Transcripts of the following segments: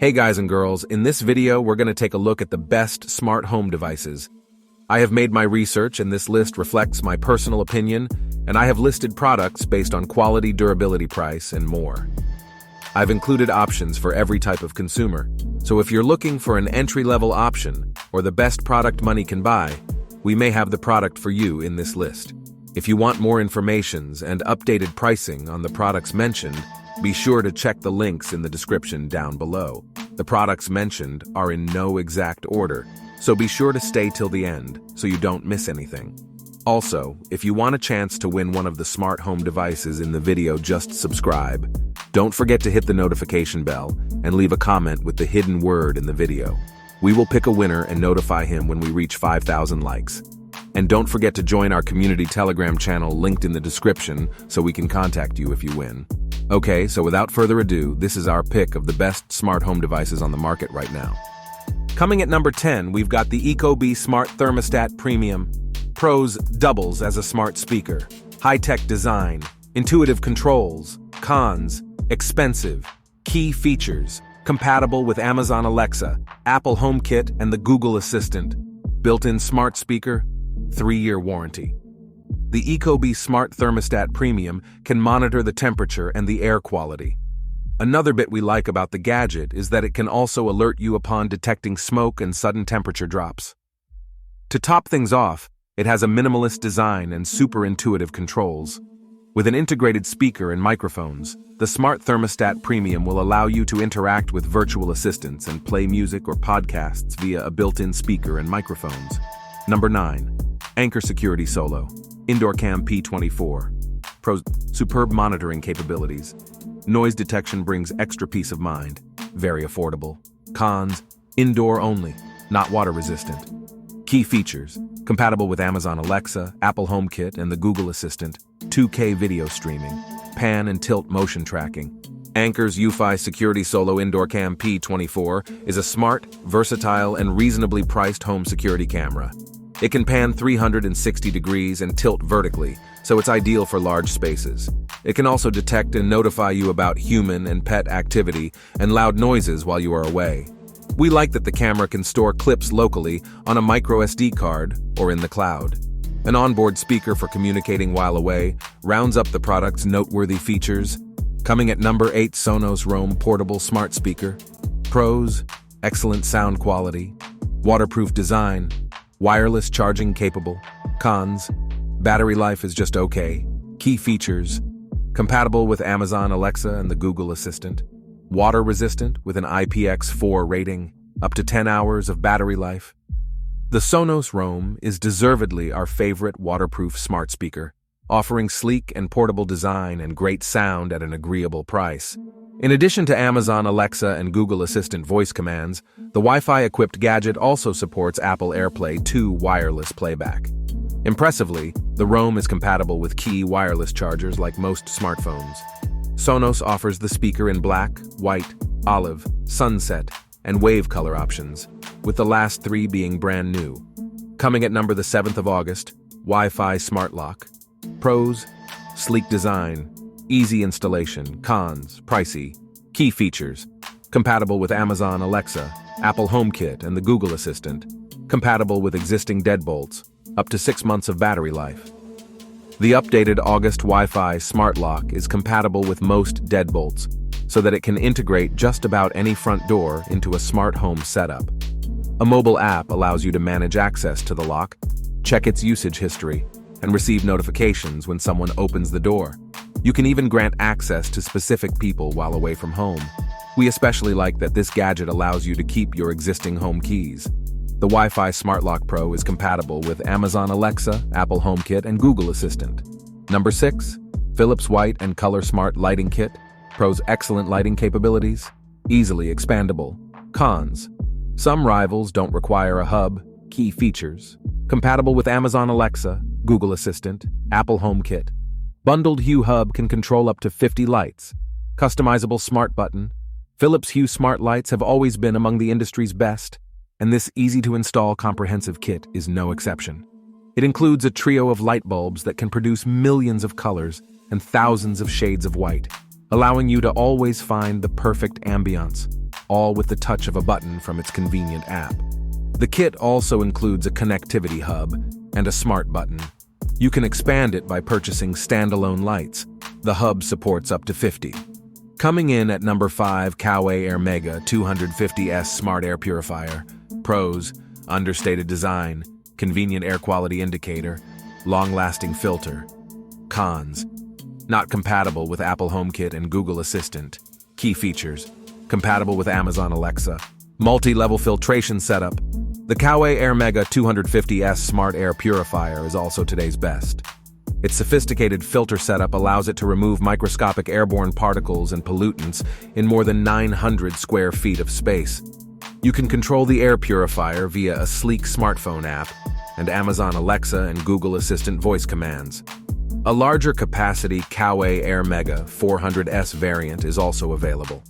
Hey guys and girls, in this video we're going to take a look at the best smart home devices. I have made my research and this list reflects my personal opinion, and I have listed products based on quality, durability, price, and more. I've included options for every type of consumer, so if you're looking for an entry-level option or the best product money can buy, we may have the product for you in this list. If you want more information and updated pricing on the products mentioned, be sure to check the links in the description down below. The products mentioned are in no exact order, so be sure to stay till the end so you don't miss anything. Also, if you want a chance to win one of the smart home devices in the video, just subscribe. Don't forget to hit the notification bell and leave a comment with the hidden word in the video. We will pick a winner and notify him when we reach 5,000 likes. And don't forget to join our community Telegram channel linked in the description so we can contact you if you win. Okay, so without further ado, this is our pick of the best smart home devices on the market right now. Coming at number 10, we've got the Ecobee Smart Thermostat Premium. Pros: doubles as a smart speaker. High-tech design. Intuitive controls. Cons: expensive. Key features: compatible with Amazon Alexa, Apple HomeKit, and the Google Assistant. Built-in smart speaker. 3-year warranty. The Ecobee Smart Thermostat Premium can monitor the temperature and the air quality. Another bit we like about the gadget is that it can also alert you upon detecting smoke and sudden temperature drops. To top things off, it has a minimalist design and super intuitive controls. With an integrated speaker and microphones, the Smart Thermostat Premium will allow you to interact with virtual assistants and play music or podcasts via a built-in speaker and microphones. Number 9. Anchor Security Solo. Indoor Cam P24. Pros: superb monitoring capabilities. Noise detection brings extra peace of mind. Very affordable. Cons: indoor only, not water resistant. Key features: compatible with Amazon Alexa, Apple HomeKit, and the Google Assistant. 2K video streaming. Pan and tilt motion tracking. Anker's UFi Security Solo Indoor Cam P24 is a smart, versatile, and reasonably priced home security camera. It can pan 360 degrees and tilt vertically, so it's ideal for large spaces. It can also detect and notify you about human and pet activity and loud noises while you are away. We like that the camera can store clips locally on a micro SD card or in the cloud. An onboard speaker for communicating while away rounds up the product's noteworthy features. Coming at number 8, Sonos Rome Portable Smart Speaker. Pros: excellent sound quality. Waterproof design. Wireless charging capable. Cons: battery life is just okay. Key features: compatible with Amazon Alexa and the Google Assistant. Water resistant with an IPX4 rating, up to 10 hours of battery life. The Sonos Rome is deservedly our favorite waterproof smart speaker, offering sleek and portable design and great sound at an agreeable price. In addition to Amazon Alexa and Google Assistant voice commands, the Wi-Fi-equipped gadget also supports Apple AirPlay 2 wireless playback. Impressively, the Rome is compatible with key wireless chargers like most smartphones. Sonos offers the speaker in black, white, olive, sunset, and wave color options, with the last 3 being brand new. Coming at number the 7th of August, Wi-Fi Smart Lock. Pros: sleek design. Easy installation. Cons: pricey. Key features: compatible with Amazon Alexa, Apple HomeKit, and the Google Assistant. Compatible with existing deadbolts. Up to 6 months of battery life. The updated August Wi-Fi Smart Lock is compatible with most deadbolts, so that it can integrate just about any front door into a smart home setup. A mobile app allows you to manage access to the lock, check its usage history, and receive notifications when someone opens the door. You can even grant access to specific people while away from home. We especially like that this gadget allows you to keep your existing home keys. The Wi-Fi Smart Lock Pro is compatible with Amazon Alexa, Apple HomeKit, and Google Assistant. Number 6. Philips White and Color Smart Lighting Kit. Pros: excellent lighting capabilities. Easily expandable. Cons: some rivals don't require a hub. Key features: compatible with Amazon Alexa, Google Assistant, Apple HomeKit. Bundled Hue Hub can control up to 50 lights. Customizable smart button. Philips Hue smart lights have always been among the industry's best, and this easy-to-install comprehensive kit is no exception. It includes a trio of light bulbs that can produce millions of colors and thousands of shades of white, allowing you to always find the perfect ambiance. all with the touch of a button from its convenient app. The kit also includes a connectivity hub and a smart button. You can expand it by purchasing standalone lights. The hub supports up to 50. Coming in at number 5, Coway Air Mega 250S Smart Air Purifier. Pros: understated design, convenient air quality indicator, long-lasting filter. Cons: not compatible with Apple HomeKit and Google Assistant. Key features: compatible with Amazon Alexa. Multi-level filtration setup. The Coway Air Mega 250S Smart Air Purifier is also today's best. Its sophisticated filter setup allows it to remove microscopic airborne particles and pollutants in more than 900 square feet of space. You can control the air purifier via a sleek smartphone app and Amazon Alexa and Google Assistant voice commands. A larger capacity Coway Air Mega 400S variant is also available.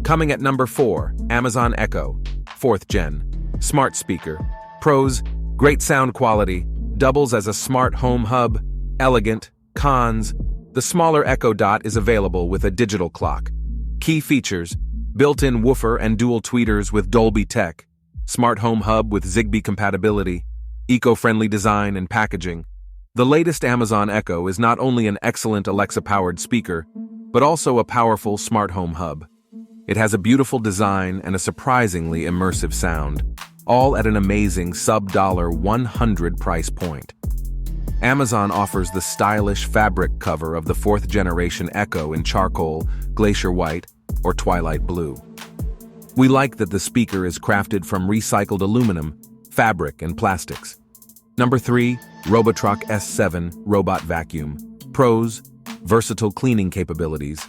Coming at number 4, Amazon Echo 4th Gen Smart Speaker. Pros: great sound quality, doubles as a smart home hub, elegant. Cons: the smaller Echo Dot is available with a digital clock. Key features: built-in woofer and dual tweeters with Dolby Tech, smart home hub with Zigbee compatibility, eco-friendly design and packaging. The latest Amazon Echo is not only an excellent Alexa-powered speaker, but also a powerful smart home hub. It has a beautiful design and a surprisingly immersive sound, all at an amazing sub-$100 price point. Amazon offers the stylish fabric cover of the 4th generation Echo in charcoal, glacier white, or twilight blue. We like that the speaker is crafted from recycled aluminum, fabric, and plastics. Number 3, Roborock S7 Robot Vacuum. Pros: versatile cleaning capabilities,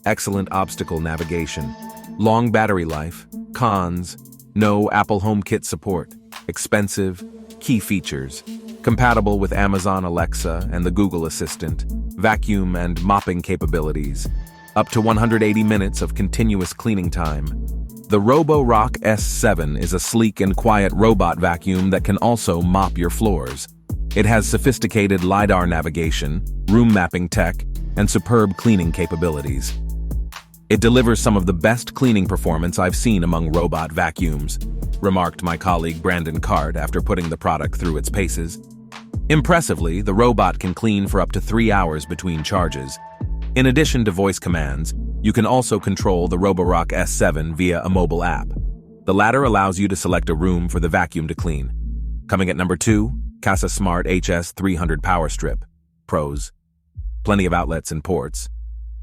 excellent obstacle navigation, long battery life. Cons: no Apple HomeKit support, expensive. Key features: compatible with Amazon Alexa and the Google Assistant, vacuum and mopping capabilities, up to 180 minutes of continuous cleaning time. The Roborock S7 is a sleek and quiet robot vacuum that can also mop your floors. It has sophisticated LiDAR navigation, room mapping tech, and superb cleaning capabilities. It delivers some of the best cleaning performance I've seen among robot vacuums, remarked my colleague Brandon Cart after putting the product through its paces. Impressively, the robot can clean for up to 3 hours between charges. In addition to voice commands, you can also control the Roborock S7 via a mobile app. The latter allows you to select a room for the vacuum to clean. Coming at number 2, Casa Smart HS300 Power Strip. Pros: plenty of outlets and ports,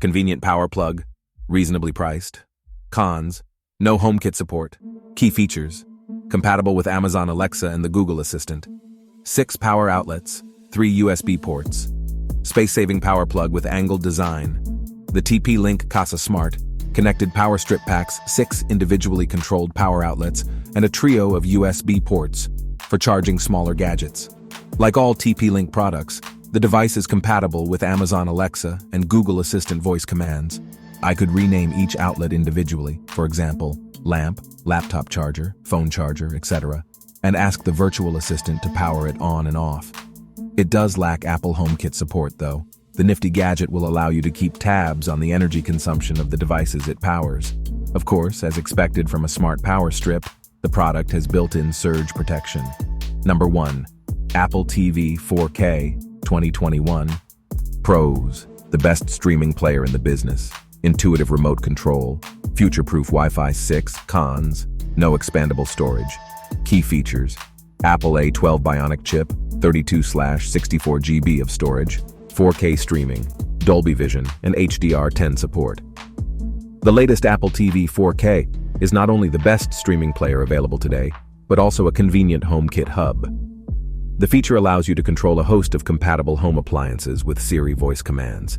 convenient power plug, reasonably priced. Cons: no HomeKit support. Key features: compatible with Amazon Alexa and the Google Assistant. 6 power outlets, 3 USB ports, space-saving power plug with angled design. The TP-Link Casa Smart, connected power strip packs, 6 individually controlled power outlets, and a trio of USB ports for charging smaller gadgets. Like all TP-Link products, the device is compatible with Amazon Alexa and Google Assistant voice commands. I could rename each outlet individually, for example, lamp, laptop charger, phone charger, etc., and ask the virtual assistant to power it on and off. It does lack Apple HomeKit support, though. The nifty gadget will allow you to keep tabs on the energy consumption of the devices it powers. Of course, as expected from a smart power strip, the product has built-in surge protection. Number 1, Apple TV 4K 2021. Pros: the best streaming player in the business, intuitive remote control, future-proof Wi-Fi 6. Cons: no expandable storage. Key features: Apple A12 Bionic chip, 32/64 GB of storage, 4K streaming, Dolby Vision, and HDR10 support. The latest Apple TV 4K is not only the best streaming player available today, but also a convenient HomeKit hub. The feature allows you to control a host of compatible home appliances with Siri voice commands.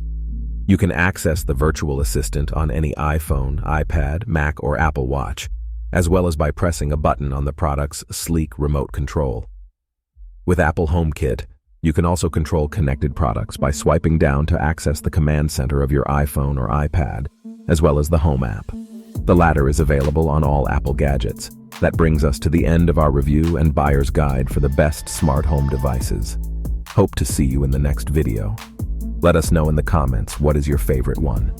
You can access the virtual assistant on any iPhone, iPad, Mac, or Apple Watch, as well as by pressing a button on the product's sleek remote control. With Apple HomeKit, you can also control connected products by swiping down to access the command center of your iPhone or iPad, as well as the Home app. The latter is available on all Apple gadgets. That brings us to the end of our review and buyer's guide for the best smart home devices. Hope to see you in the next video. Let us know in the comments what is your favorite one.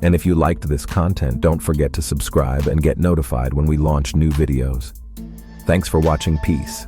And if you liked this content, don't forget to subscribe and get notified when we launch new videos. Thanks for watching. Peace.